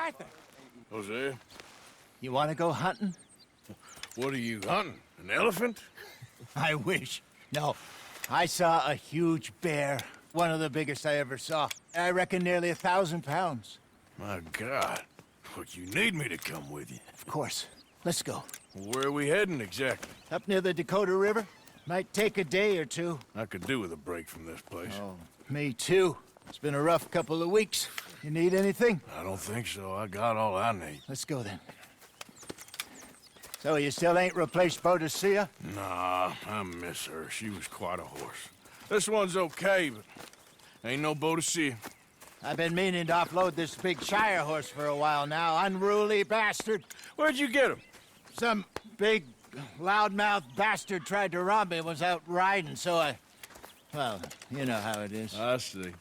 Arthur, Jose, you want to go hunting? what are you hunting? An elephant? I wish. No, I saw a huge bear. One of the biggest I ever saw. I reckon nearly 1,000 pounds. My God. What, you need me to come with you? Of course. Let's go. Where are we heading exactly? Up near the Dakota River. Might take a day or two. I could do with a break from this place. Oh, me too. It's been a rough couple of weeks. You need anything? I don't think so. I got all I need. Let's go then. So you still ain't replaced Boadicea? Nah, I miss her. She was quite a horse. This one's okay, but ain't no Boadicea. I've been meaning to offload this big Shire horse for a while now. Unruly bastard. Where'd you get him? Some big, loudmouth bastard tried to rob me and was out riding, so well, you know how it is. I see.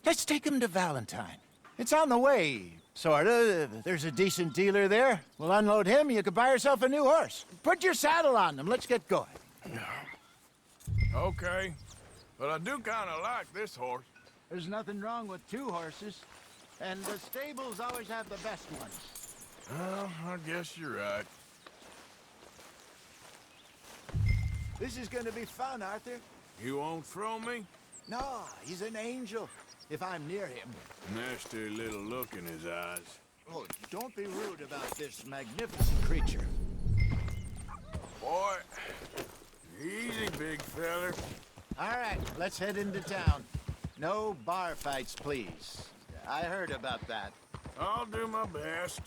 Let's take him to Valentine. It's on the way, sorta. There's a decent dealer there. We'll unload him, you could buy yourself a new horse. Put your saddle on them, let's get going. Okay, but I do kind of like this horse. There's nothing wrong with two horses, and the stables always have the best ones. Well, I guess you're right. This is gonna be fun, Arthur. You won't throw me? No, he's an angel, if I'm near him. Nasty little look in his eyes. Oh, don't be rude about this magnificent creature. Boy, easy, big feller. All right, let's head into town. No bar fights, please. I heard about that. I'll do my best.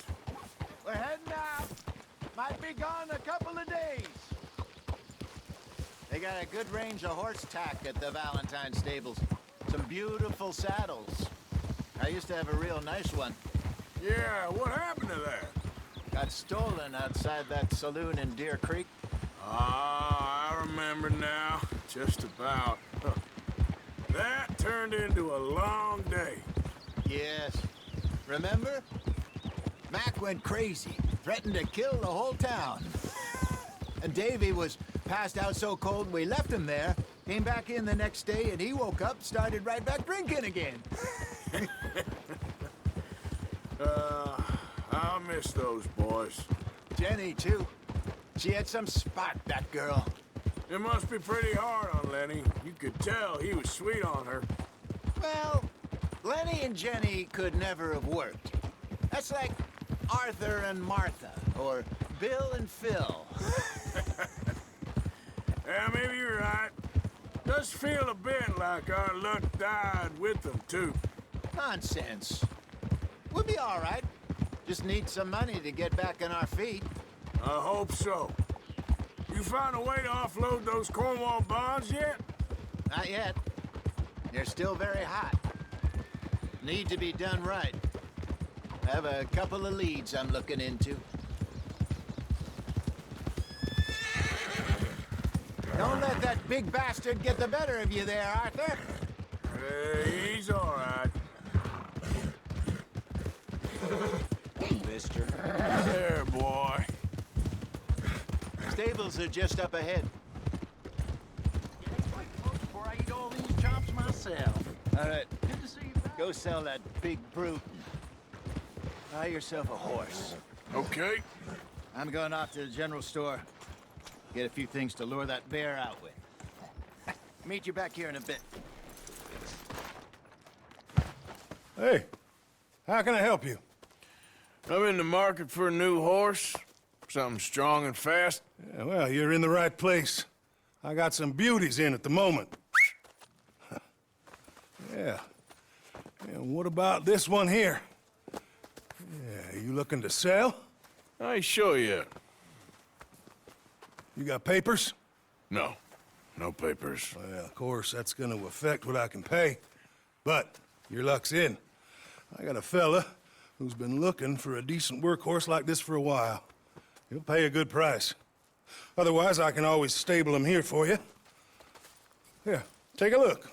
We're heading out. Might be gone a couple of days. They got a good range of horse tack at the Valentine stables. Some beautiful saddles. I used to have a real nice one. Yeah, what happened to that? Got stolen outside that saloon in Deer Creek. Ah, I remember now. Just about. Huh. That turned into a long day. Yes. Remember? Mac went crazy, threatened to kill the whole town. And Davy was passed out so cold we left him there, came back in the next day, and he woke up, started right back drinking again. I'll miss those boys. Jenny, too. She had some spark, that girl. It must be pretty hard on Lenny. You could tell he was sweet on her. Well, Lenny and Jenny could never have worked. That's like Arthur and Martha, or Bill and Phil. Yeah, maybe you're right. Does feel a bit like our luck died with them, too. Nonsense. We'll be all right. Just need some money to get back on our feet. I hope so. You found a way to offload those Cornwall bonds yet? Not yet. They're still very hot. Need to be done right. I have a couple of leads I'm looking into. Don't let that big bastard get the better of you there, Arthur. He's all right. Mister. There, boy. Stables are just up ahead. Before I eat all these chops myself. All right, Good to see you back. go sell that big brute. Buy yourself a horse. Okay. I'm going off to the general store. Get a few things to lure that bear out with. Meet you back here in a bit. Hey, how can I help you? I'm in the market for a new horse. Something strong and fast. Yeah, well, you're in the right place. I got some beauties in at the moment. Yeah. And what about this one here? Yeah, you looking to sell? I ain't sure yet. You got papers? No. No papers. Well, of course, that's gonna affect what I can pay. But your luck's in. I got a fella who's been looking for a decent workhorse like this for a while. He'll pay a good price. Otherwise, I can always stable him here for you. Here, take a look.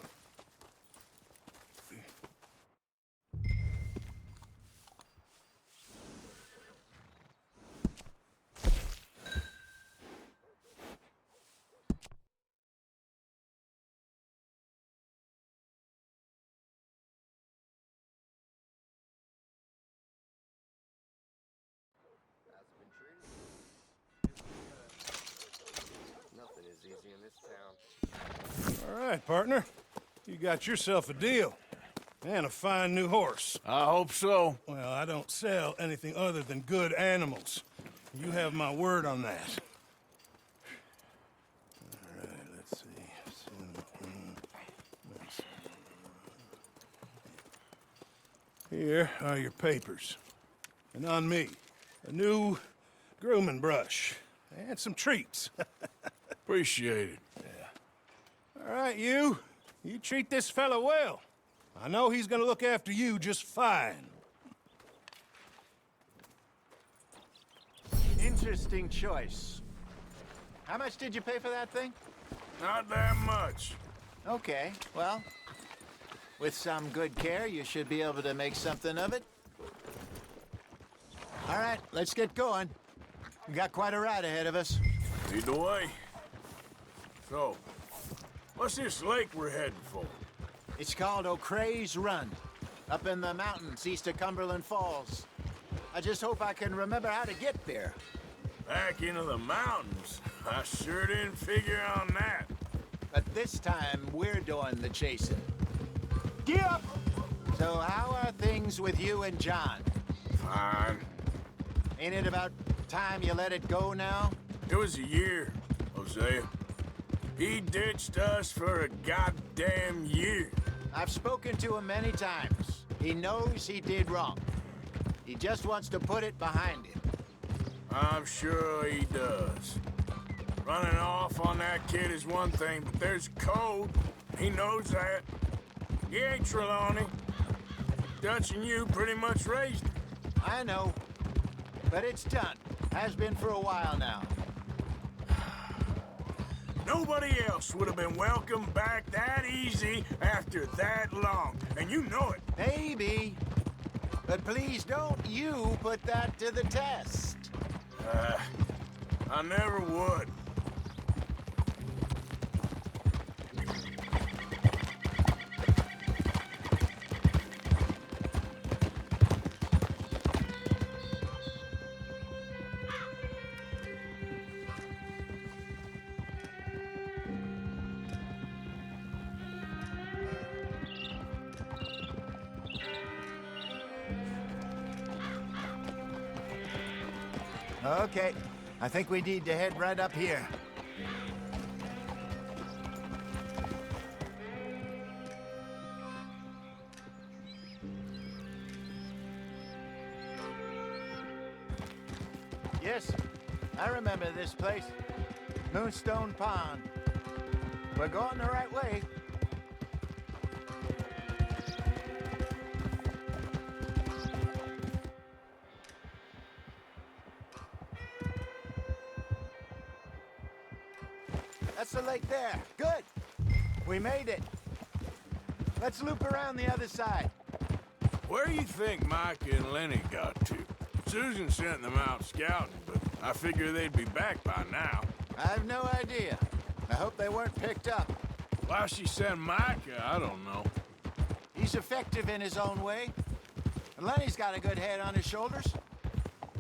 this town. All right, partner. You got yourself a deal. And a fine new horse. I hope so. Well, I don't sell anything other than good animals. You have my word on that. All right, let's see. Here are your papers. And on me, a new grooming brush and some treats. Appreciate it. All right, you treat this fella well. I know he's gonna look after you just fine. Interesting choice. How much did you pay for that thing? Not that much. Okay, well, with some good care, you should be able to make something of it. All right, let's get going. We got quite a ride ahead of us. Lead the way. So, what's this lake we're heading for? It's called O'Creagh's Run, up in the mountains east of Cumberland Falls. I just hope I can remember how to get there. Back into the mountains? I sure didn't figure on that. But this time, we're doing the chasing. Get up! So how are things with you and John? Fine. Ain't it about time you let it go now? It was a year, Hosea. He ditched us for a goddamn year. I've spoken to him many times. He knows he did wrong. He just wants to put it behind him. I'm sure he does. Running off on that kid is one thing, but there's code. He knows that. He ain't Trelawney. Dutch and you pretty much raised him. I know. But it's done. Has been for a while now. Nobody else would have been welcomed back that easy after that long, and you know it. Maybe. But please don't you put that to the test. I never would. Okay, I think we need to head right up here. Yes, I remember this place. Moonstone Pond. We're going the right way. That's the lake there. Good. We made it. Let's loop around the other side. Where do you think Mike and Lenny got to? Susan sent them out scouting, but I figure they'd be back by now. I have no idea. I hope they weren't picked up. Why she sent Micah, I don't know. He's effective in his own way. And Lenny's got a good head on his shoulders.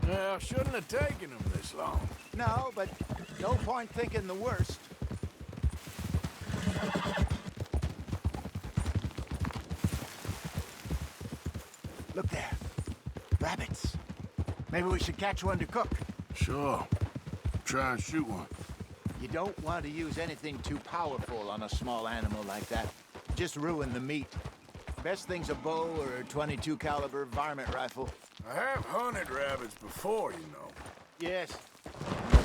Well, shouldn't have taken him this long. No, but no point thinking the worst. Look there. Rabbits. Maybe we should catch one to cook. Sure. Try and shoot one. You don't want to use anything too powerful on a small animal like that. Just ruin the meat. Best thing's a bow or a .22 caliber varmint rifle. I have hunted rabbits before, you know. Yes.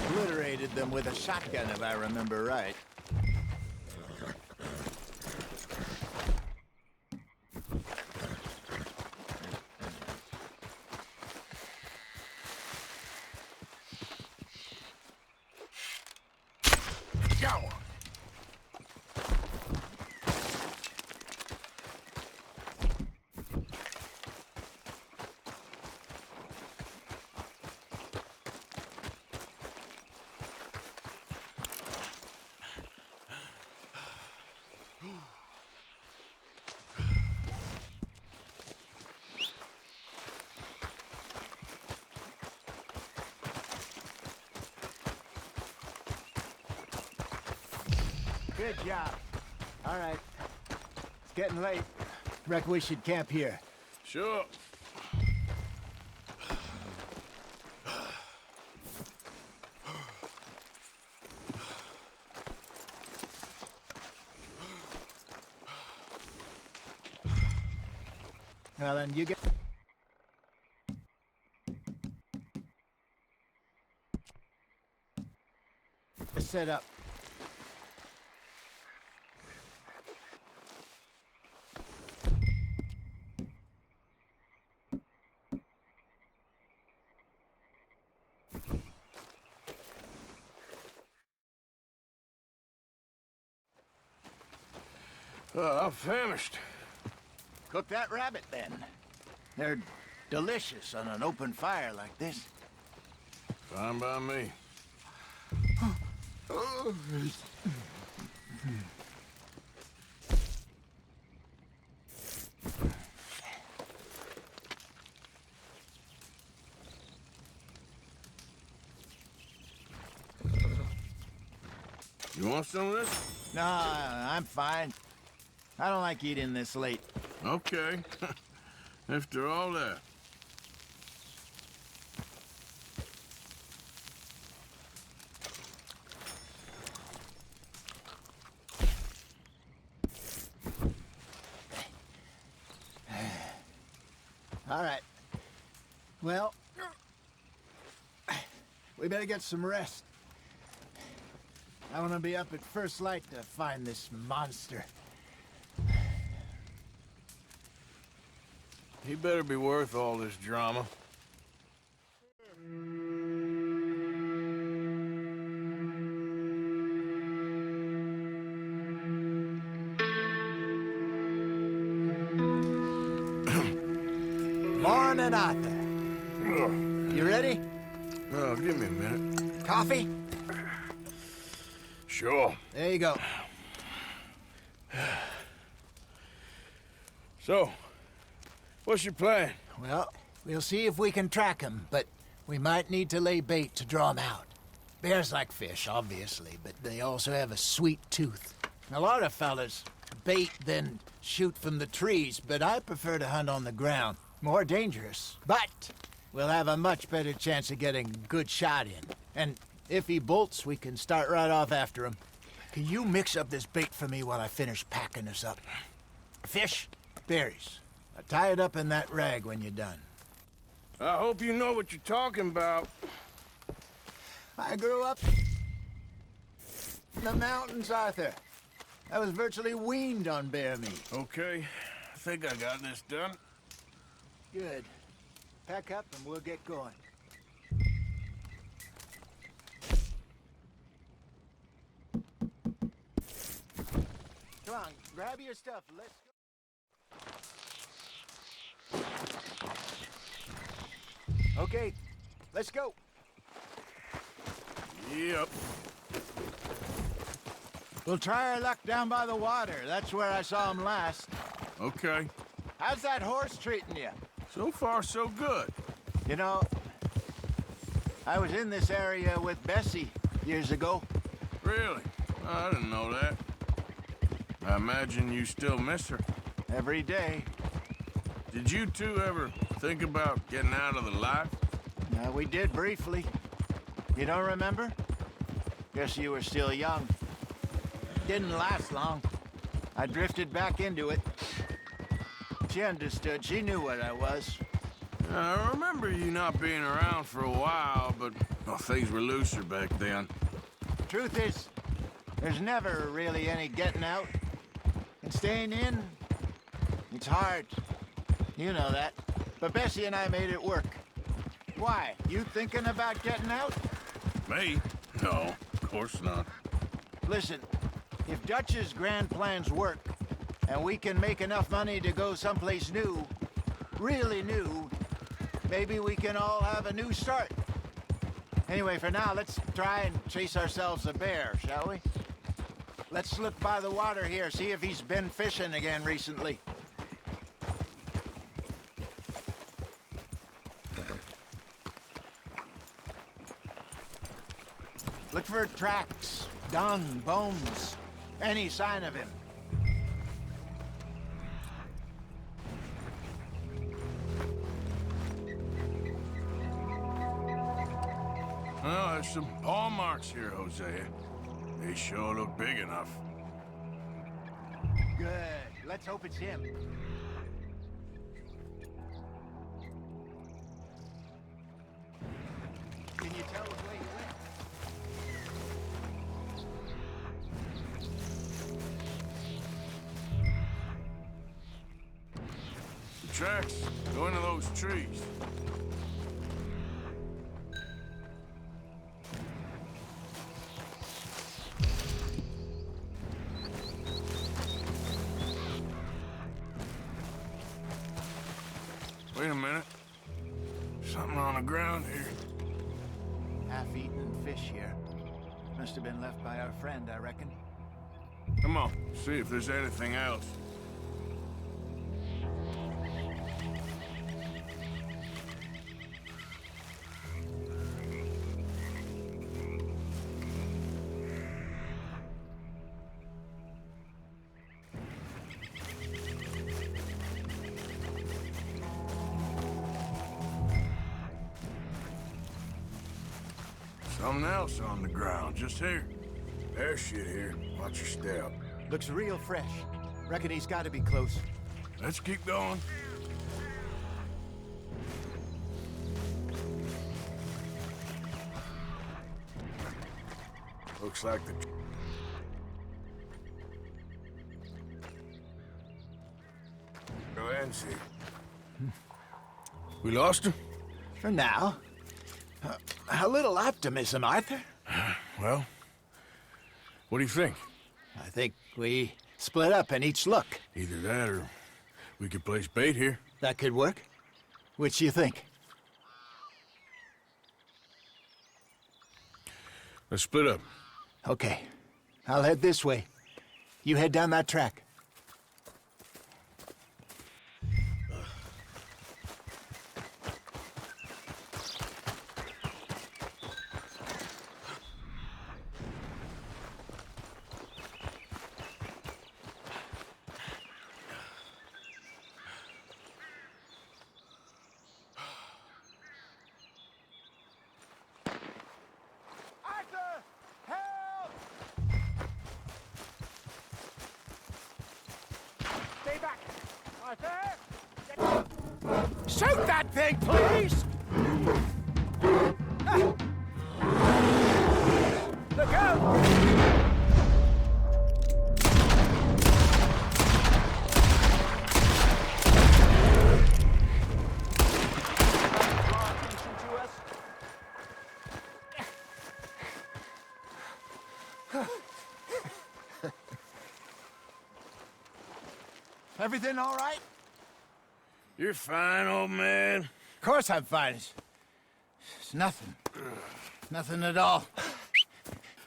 Obliterated them with a shotgun, if I remember right. Got one. Good job. All right. It's getting late. Reckon we should camp here. Sure. Well, then you get... set up. I'm famished. Cook that rabbit, then. They're delicious on an open fire like this. Fine by me. You want some of this? No, I'm fine. I don't like eating this late. Okay. After all that. All right. Well, we better get some rest. I want to be up at first light to find this monster. He better be worth all this drama. Morning, Arthur. You ready? Oh, give me a minute. Coffee? Sure. There you go. So, what's your plan? Well, we'll see if we can track him, but we might need to lay bait to draw him out. Bears like fish, obviously, but they also have a sweet tooth. A lot of fellas bait, then shoot from the trees, but I prefer to hunt on the ground. More dangerous, but we'll have a much better chance of getting a good shot in. And if he bolts, we can start right off after him. Can you mix up this bait for me while I finish packing this up? Fish, berries. I'll tie it up in that rag when you're done. I hope you know what you're talking about. I grew up in the mountains, Arthur. I was virtually weaned on bear meat. Okay, I think I got this done. Good. Pack up and we'll get going. Come on, grab your stuff. Let's go. Okay, let's go. Yep. We'll try our luck down by the water. That's where I saw him last. Okay. How's that horse treating you? So far, so good. You know, I was in this area with Bessie years ago. Really? I didn't know that. I imagine you still miss her. Every day. Did you two ever think about getting out of the life? We did briefly. You don't remember? Guess you were still young. Didn't last long. I drifted back into it. She understood. She knew what I was. I remember you not being around for a while, but well, things were looser back then. Truth is, there's never really any getting out. And staying in, it's hard. You know that. But Bessie and I made it work. Why? You thinking about getting out? Me? No, of course not. Listen, if Dutch's grand plans work, and we can make enough money to go someplace new, really new, maybe we can all have a new start. Anyway, for now, let's try and chase ourselves a bear, shall we? Let's look by the water here, see if he's been fishing again recently. Look for tracks, dung, bones. Any sign of him? Well, there's some paw marks here, Hosea. They sure look big enough. Good. Let's hope it's him. Can you tell us where he went? The tracks go into those trees. Wait a minute. Something on the ground here. Half-eaten fish here. Must have been left by our friend, I reckon. Come on, see if there's anything else. Something else on the ground, just here. There's shit here. Watch your step. Looks real fresh. Reckon he's got to be close. Let's keep going. Looks like the... Go ahead and see. We lost him? For now. A little optimism, Arthur. Well, what do you think? I think we split up and each look. Either that or we could place bait here. That could work. Which do you think? Let's split up. Okay. I'll head this way. You head down that track. Shoot that thing, please! Look out! Everything all right? You're fine, old man. Of course I'm fine. It's nothing. Nothing at all.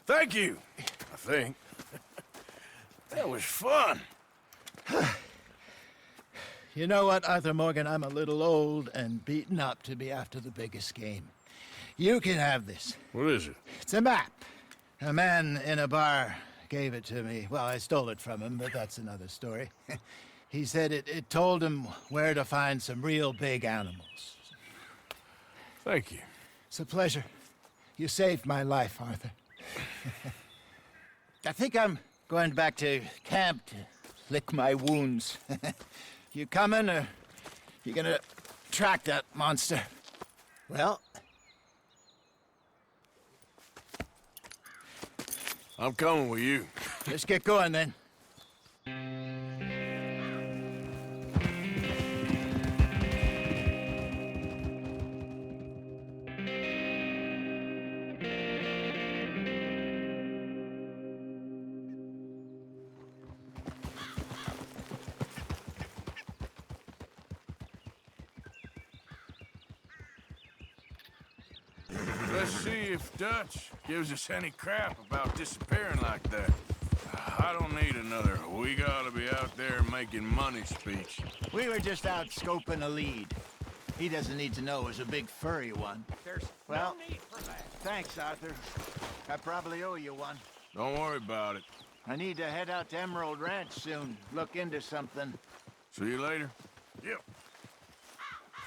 Thank you, I think. That was fun. You know what, Arthur Morgan? I'm a little old and beaten up to be after the biggest game. You can have this. What is it? It's a map. A man in a bar gave it to me. Well, I stole it from him, but that's another story. He said it told him where to find some real big animals. Thank you. It's a pleasure. You saved my life, Arthur. I think I'm going back to camp to lick my wounds. You coming, or you gonna track that monster? Well, I'm coming with you. let's get going then. Let's see if Dutch gives us any crap about disappearing like that. I don't need another "we gotta be out there making money" speech. We were just out scoping a lead. He doesn't need to know it was a big furry one. There's Well, no need for that. thanks, Arthur. I probably owe you one. Don't worry about it. I need to head out to Emerald Ranch soon. Look into something. See you later. Yep.